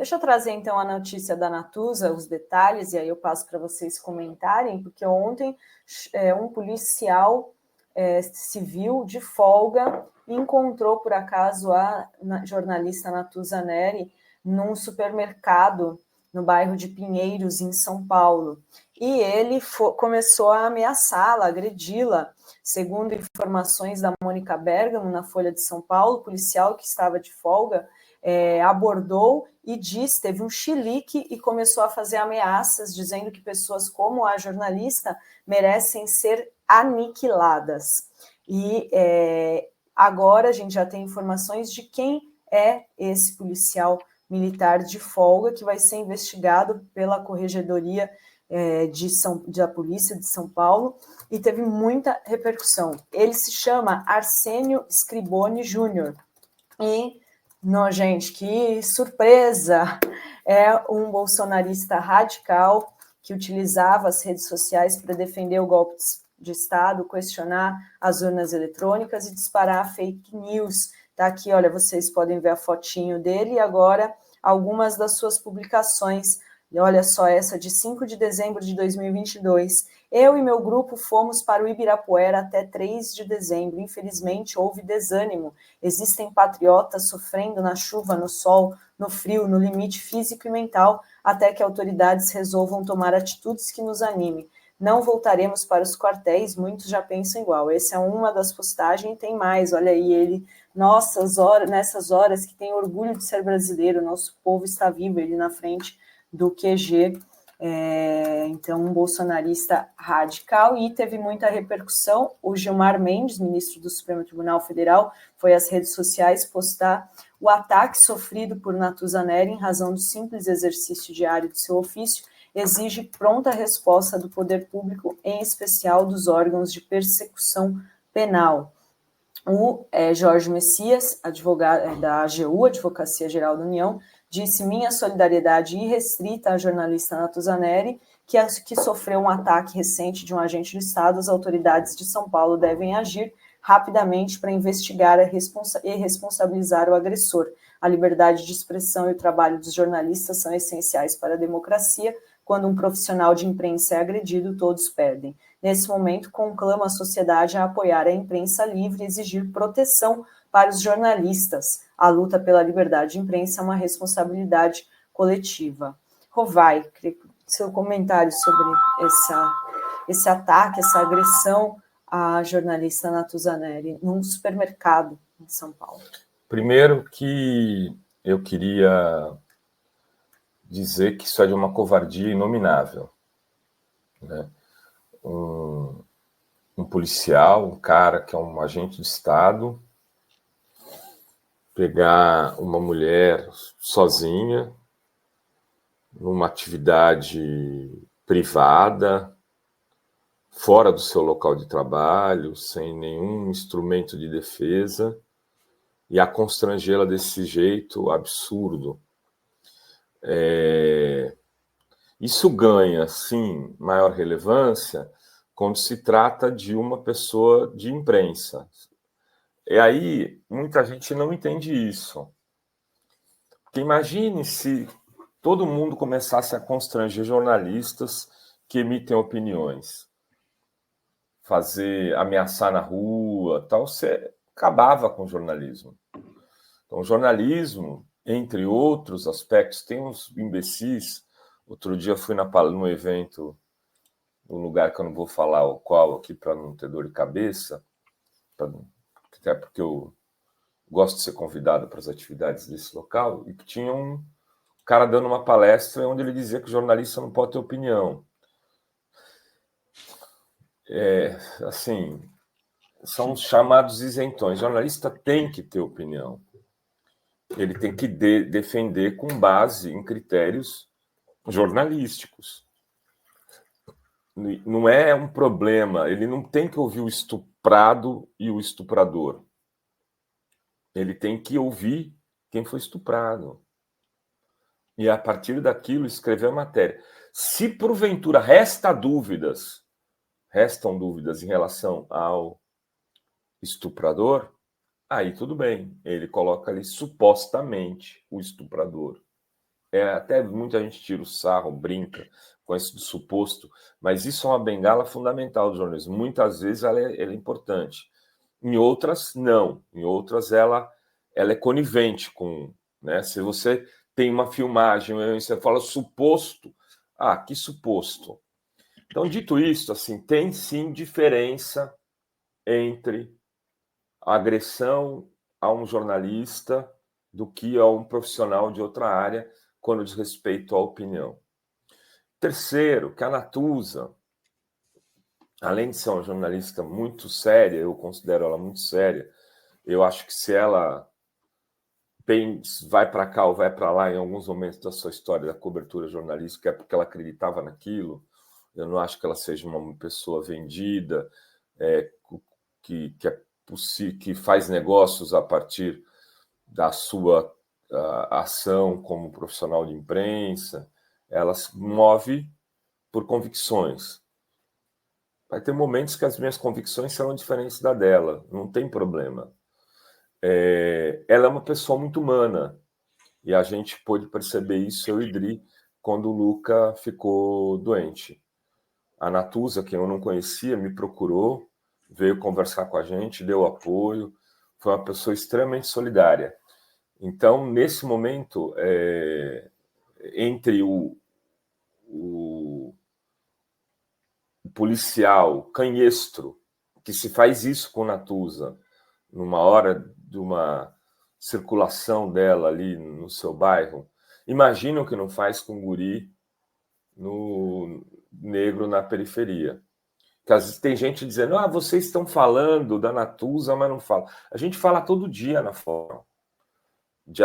Deixa eu trazer, então, a notícia da Natuza, os detalhes, e aí eu passo para vocês comentarem, porque ontem um policial civil de folga encontrou, por acaso, a jornalista Natuza Neri num supermercado no bairro de Pinheiros, em São Paulo. E ele começou a ameaçá-la, agredi-la. Segundo informações da Mônica Bergamo, na Folha de São Paulo, o policial que estava de folga abordou e teve um chilique e começou a fazer ameaças, dizendo que pessoas como a jornalista merecem ser aniquiladas. E agora a gente já tem informações de quem é esse policial militar de folga, que vai ser investigado pela Corregedoria da Polícia de São Paulo, e teve muita repercussão. Ele se chama Arsênio Scriboni Júnior. E, gente, que surpresa! É um bolsonarista radical que utilizava as redes sociais para defender o golpe de Estado, questionar as urnas eletrônicas e disparar fake news. Tá aqui, olha, vocês podem ver a fotinho dele e agora algumas das suas publicações. E olha só essa de 5 de dezembro de 2022. Eu e meu grupo fomos para o Ibirapuera até 3 de dezembro. Infelizmente, houve desânimo. Existem patriotas sofrendo na chuva, no sol, no frio, no limite físico e mental, até que autoridades resolvam tomar atitudes que nos animem. Não voltaremos para os quartéis, muitos já pensam igual. Essa é uma das postagens, tem mais, olha aí ele. Nessas horas que tem orgulho de ser brasileiro, nosso povo está vivo, ele na frente do QG, então um bolsonarista radical, e teve muita repercussão. O Gilmar Mendes, ministro do Supremo Tribunal Federal, foi às redes sociais postar o ataque sofrido por Natuza Neri em razão do simples exercício diário de seu ofício, exige pronta resposta do poder público, em especial dos órgãos de persecução penal. O Jorge Messias, advogado da AGU, Advocacia Geral da União, disse: minha solidariedade irrestrita à jornalista Natuza Neri, que sofreu um ataque recente de um agente do Estado. As autoridades de São Paulo devem agir rapidamente para investigar e responsabilizar o agressor. A liberdade de expressão e o trabalho dos jornalistas são essenciais para a democracia. Quando um profissional de imprensa é agredido, todos perdem. Nesse momento, conclama a sociedade a apoiar a imprensa livre e exigir proteção para os jornalistas. A luta pela liberdade de imprensa é uma responsabilidade coletiva. Rovai, seu comentário sobre esse ataque, essa agressão à jornalista Natuza Neri num supermercado em São Paulo. Primeiro que eu queria dizer que isso é de uma covardia inominável, né? Um policial, um cara que é um agente de Estado, pegar uma mulher sozinha, numa atividade privada, fora do seu local de trabalho, sem nenhum instrumento de defesa, e a constrangê-la desse jeito absurdo. Isso ganha, sim, maior relevância quando se trata de uma pessoa de imprensa. E aí, muita gente não entende isso. Porque imagine se todo mundo começasse a constranger jornalistas que emitem opiniões, ameaçar na rua, tal, você acabava com o jornalismo. Então, o jornalismo, entre outros aspectos, tem uns imbecis. Outro dia fui num evento, num lugar que eu não vou falar o qual aqui para não ter dor de cabeça, até porque eu gosto de ser convidado para as atividades desse local, e que tinha um cara dando uma palestra onde ele dizia que o jornalista não pode ter opinião. Assim, são os chamados isentões. O jornalista tem que ter opinião. Ele tem que defender com base em critérios jornalísticos. Não é um problema, ele não tem que ouvir o estuprado e o estuprador. Ele tem que ouvir quem foi estuprado. E, a partir daquilo, escrever a matéria. Se, porventura, restam dúvidas em relação ao estuprador, aí tudo bem. Ele coloca ali supostamente o estuprador. até muita gente tira o sarro, brinca com esse do suposto, mas isso é uma bengala fundamental do jornalismo. Muitas vezes ela é importante. Em outras, não. Em outras, ela é conivente com... Né? Se você tem uma filmagem e você fala suposto, que suposto? Então, dito isso, assim, tem sim diferença entre a agressão a um jornalista do que a um profissional de outra área quando diz respeito à opinião. Terceiro, que a Natuza, além de ser uma jornalista muito séria, eu considero ela muito séria, eu acho que se ela vai para cá ou vai para lá em alguns momentos da sua história da cobertura jornalística é porque ela acreditava naquilo. Eu não acho que ela seja uma pessoa vendida, que faz negócios a partir da sua ação como profissional de imprensa. Ela se move por convicções. Vai ter momentos que as minhas convicções serão diferentes da dela, não tem problema. Ela é uma pessoa muito humana, e a gente pôde perceber isso, eu e Dri, quando o Luca ficou doente. A Natuza, que eu não conhecia, me procurou, veio conversar com a gente, deu apoio, foi uma pessoa extremamente solidária. Então, nesse momento, entre o policial canhestro, que se faz isso com Natuza, numa hora de uma circulação dela ali no seu bairro, imagina o que não faz com um guri no negro na periferia. Que às vezes tem gente dizendo, vocês estão falando da Natuza, mas não falam. A gente fala todo dia na fórum de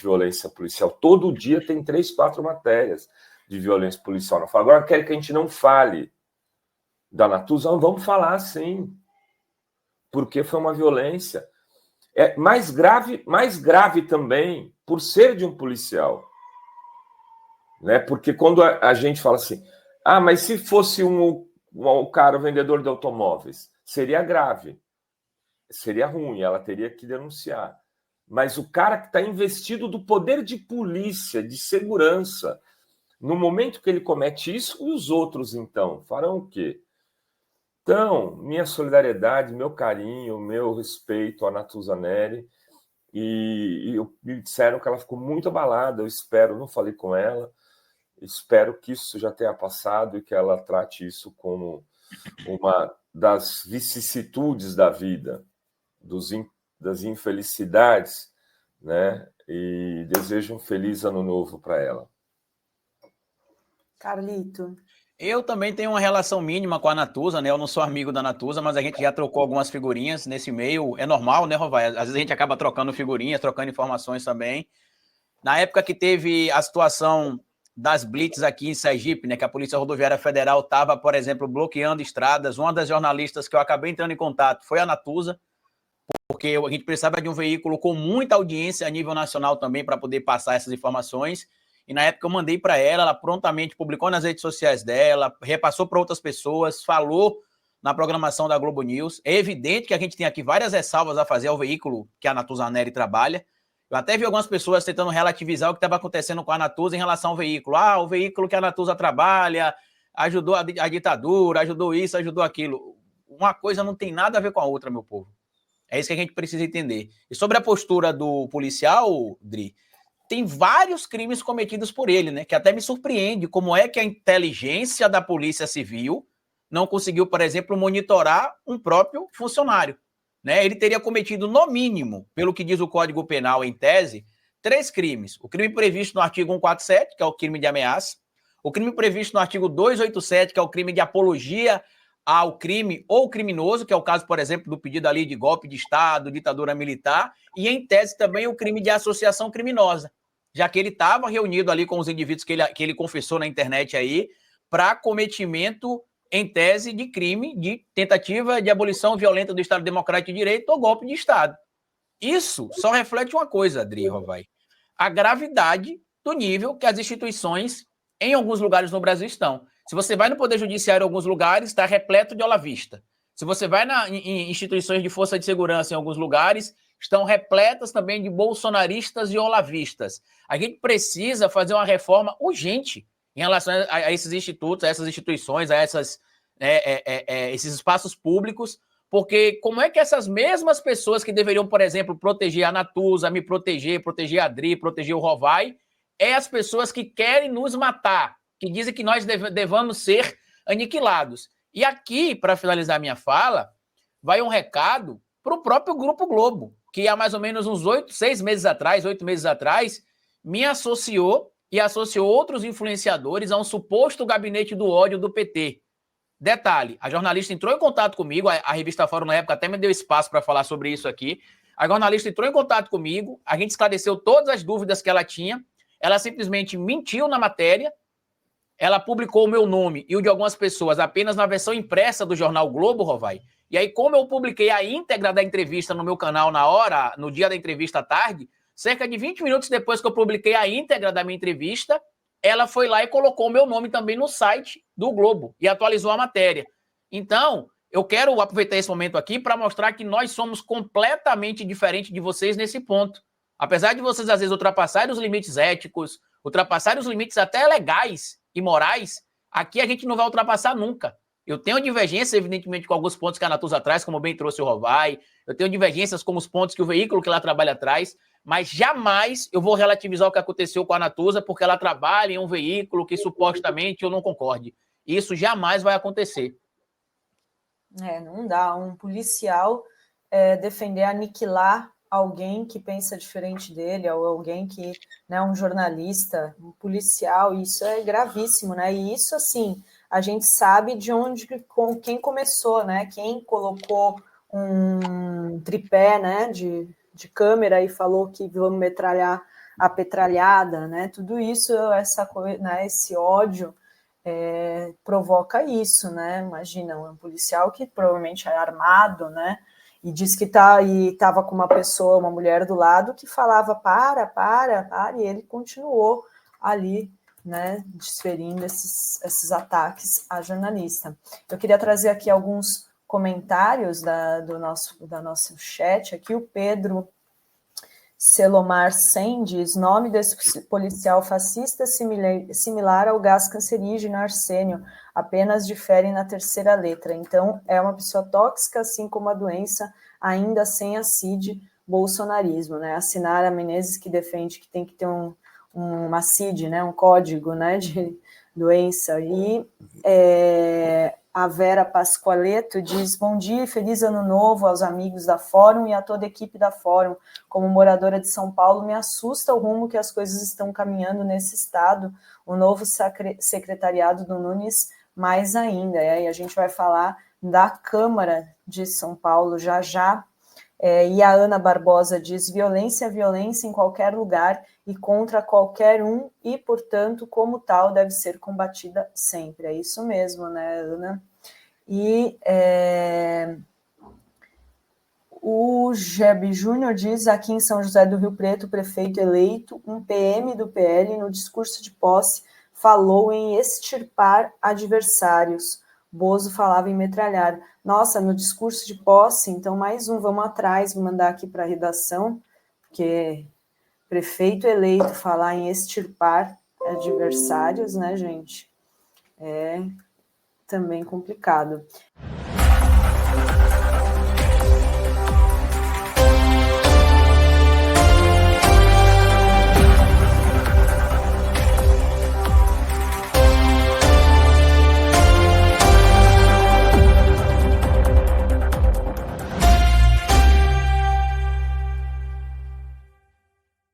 violência policial. Todo dia tem 3, 4 matérias de violência policial na fórum. Agora quer que a gente não fale da Natuza? Vamos falar, sim. Porque foi uma violência. Mais grave também por ser de um policial. Né? Porque quando a gente fala assim, mas se fosse um cara, o vendedor de automóveis, seria grave, seria ruim, ela teria que denunciar. Mas o cara que está investido do poder de polícia, de segurança, no momento que ele comete isso, e os outros, então, farão o quê? Então, minha solidariedade, meu carinho, meu respeito à Natuza Neri, e me disseram que ela ficou muito abalada, eu espero, não falei com ela, espero que isso já tenha passado e que ela trate isso como uma das vicissitudes da vida, das infelicidades, né? E desejo um feliz ano novo para ela. Carlito. Eu também tenho uma relação mínima com a Natuza, né? Eu não sou amigo da Natuza, mas a gente já trocou algumas figurinhas nesse meio. É normal, né, Rovai? Às vezes a gente acaba trocando figurinhas, trocando informações também. Na época que teve a situação das blitz aqui em Sergipe, né, que a Polícia Rodoviária Federal estava, por exemplo, bloqueando estradas, uma das jornalistas que eu acabei entrando em contato foi a Natuza, porque a gente precisava de um veículo com muita audiência a nível nacional também para poder passar essas informações. E na época eu mandei para ela prontamente publicou nas redes sociais dela, repassou para outras pessoas, falou na programação da Globo News. É evidente que a gente tem aqui várias ressalvas a fazer ao veículo que a Natuza Neri trabalha. Eu até vi algumas pessoas tentando relativizar o que estava acontecendo com a Natuza em relação ao veículo. O veículo que a Natuza trabalha ajudou a ditadura, ajudou isso, ajudou aquilo. Uma coisa não tem nada a ver com a outra, meu povo. É isso que a gente precisa entender. E sobre a postura do policial, Dri, tem vários crimes cometidos por ele, né? Que até me surpreende como é que a inteligência da Polícia Civil não conseguiu, por exemplo, monitorar um próprio funcionário. Né? Ele teria cometido, no mínimo, pelo que diz o Código Penal em tese, 3 crimes. O crime previsto no artigo 147, que é o crime de ameaça. O crime previsto no artigo 287, que é o crime de apologia ao crime ou criminoso, que é o caso, por exemplo, do pedido ali de golpe de Estado, ditadura militar. E, em tese, também o crime de associação criminosa, já que ele estava reunido ali com os indivíduos que ele confessou na internet aí para cometimento em tese de crime de tentativa de abolição violenta do Estado Democrático de Direito ou golpe de Estado. Isso só reflete uma coisa, Adri Rovai, a gravidade do nível que as instituições em alguns lugares no Brasil estão. Se você vai no Poder Judiciário em alguns lugares, está repleto de olavista. Se você vai em instituições de força de segurança em alguns lugares, estão repletas também de bolsonaristas e olavistas. A gente precisa fazer uma reforma urgente em relação a esses institutos, a essas instituições, a esses espaços públicos, porque como é que essas mesmas pessoas que deveriam, por exemplo, proteger a Natuza, me proteger a Adri, proteger o Rovai, as pessoas que querem nos matar, que dizem que nós devamos ser aniquilados. E aqui, para finalizar minha fala, vai um recado para o próprio Grupo Globo, que há mais ou menos uns 8 meses atrás, me associou e associou outros influenciadores a um suposto gabinete do ódio do PT. Detalhe, a jornalista entrou em contato comigo, a revista Fórum na época até me deu espaço para falar sobre isso aqui, a jornalista entrou em contato comigo, a gente esclareceu todas as dúvidas que ela tinha, ela simplesmente mentiu na matéria, ela publicou o meu nome e o de algumas pessoas apenas na versão impressa do jornal Globo, Rovai. E aí, como eu publiquei a íntegra da entrevista no meu canal no dia da entrevista à tarde, cerca de 20 minutos depois que eu publiquei a íntegra da minha entrevista, ela foi lá e colocou o meu nome também no site do Globo e atualizou a matéria. Então, eu quero aproveitar esse momento aqui para mostrar que nós somos completamente diferentes de vocês nesse ponto. Apesar de vocês, às vezes, ultrapassarem os limites éticos, ultrapassarem os limites até legais e morais, aqui a gente não vai ultrapassar nunca. Eu tenho divergências, evidentemente, com alguns pontos que a Natuza traz, como bem trouxe o Rovai. Eu tenho divergências com os pontos que o veículo que ela trabalha traz, mas jamais eu vou relativizar o que aconteceu com a Natuza porque ela trabalha em um veículo que supostamente eu não concorde. Isso jamais vai acontecer. Não dá. Um policial defender, aniquilar alguém que pensa diferente dele, ou alguém que, né, um jornalista, um policial, isso é gravíssimo, né? E isso, assim, a gente sabe de onde, quem começou, né? Quem colocou um tripé, né, de câmera e falou que vamos metralhar a petralhada, né? Tudo isso, né, esse ódio provoca isso, né? Imagina, um policial que provavelmente é armado, né? E diz que estava com uma pessoa, uma mulher do lado, que falava para, e ele continuou ali, né, desferindo esses ataques à jornalista. Eu queria trazer aqui alguns comentários do nosso chat aqui. O Pedro Selomar Sen diz: nome desse policial fascista similar ao gás cancerígeno arsênio, apenas difere na terceira letra. Então, é uma pessoa tóxica, assim como a doença, ainda sem a CID, bolsonarismo, né? A Sinara Menezes, que defende que tem que ter uma CID, né? Um código, né, de doença. E a Vera Pascoaleto diz: bom dia e feliz ano novo aos amigos da Fórum e a toda a equipe da Fórum. Como moradora de São Paulo, me assusta o rumo que as coisas estão caminhando nesse estado. O novo secretariado do Nunes, mais ainda. E a gente vai falar da Câmara de São Paulo já. E a Ana Barbosa diz: violência é violência em qualquer lugar e contra qualquer um e, portanto, como tal, deve ser combatida sempre. É isso mesmo, né, Ana? E o Jeb Júnior diz: aqui em São José do Rio Preto, o prefeito eleito, um PM do PL, no discurso de posse, falou em extirpar adversários. Bozo falava em metralhar. Nossa, no discurso de posse, então mais um, vamos atrás, vou mandar aqui para a redação, porque prefeito eleito falar em extirpar adversários, né, gente? É também complicado.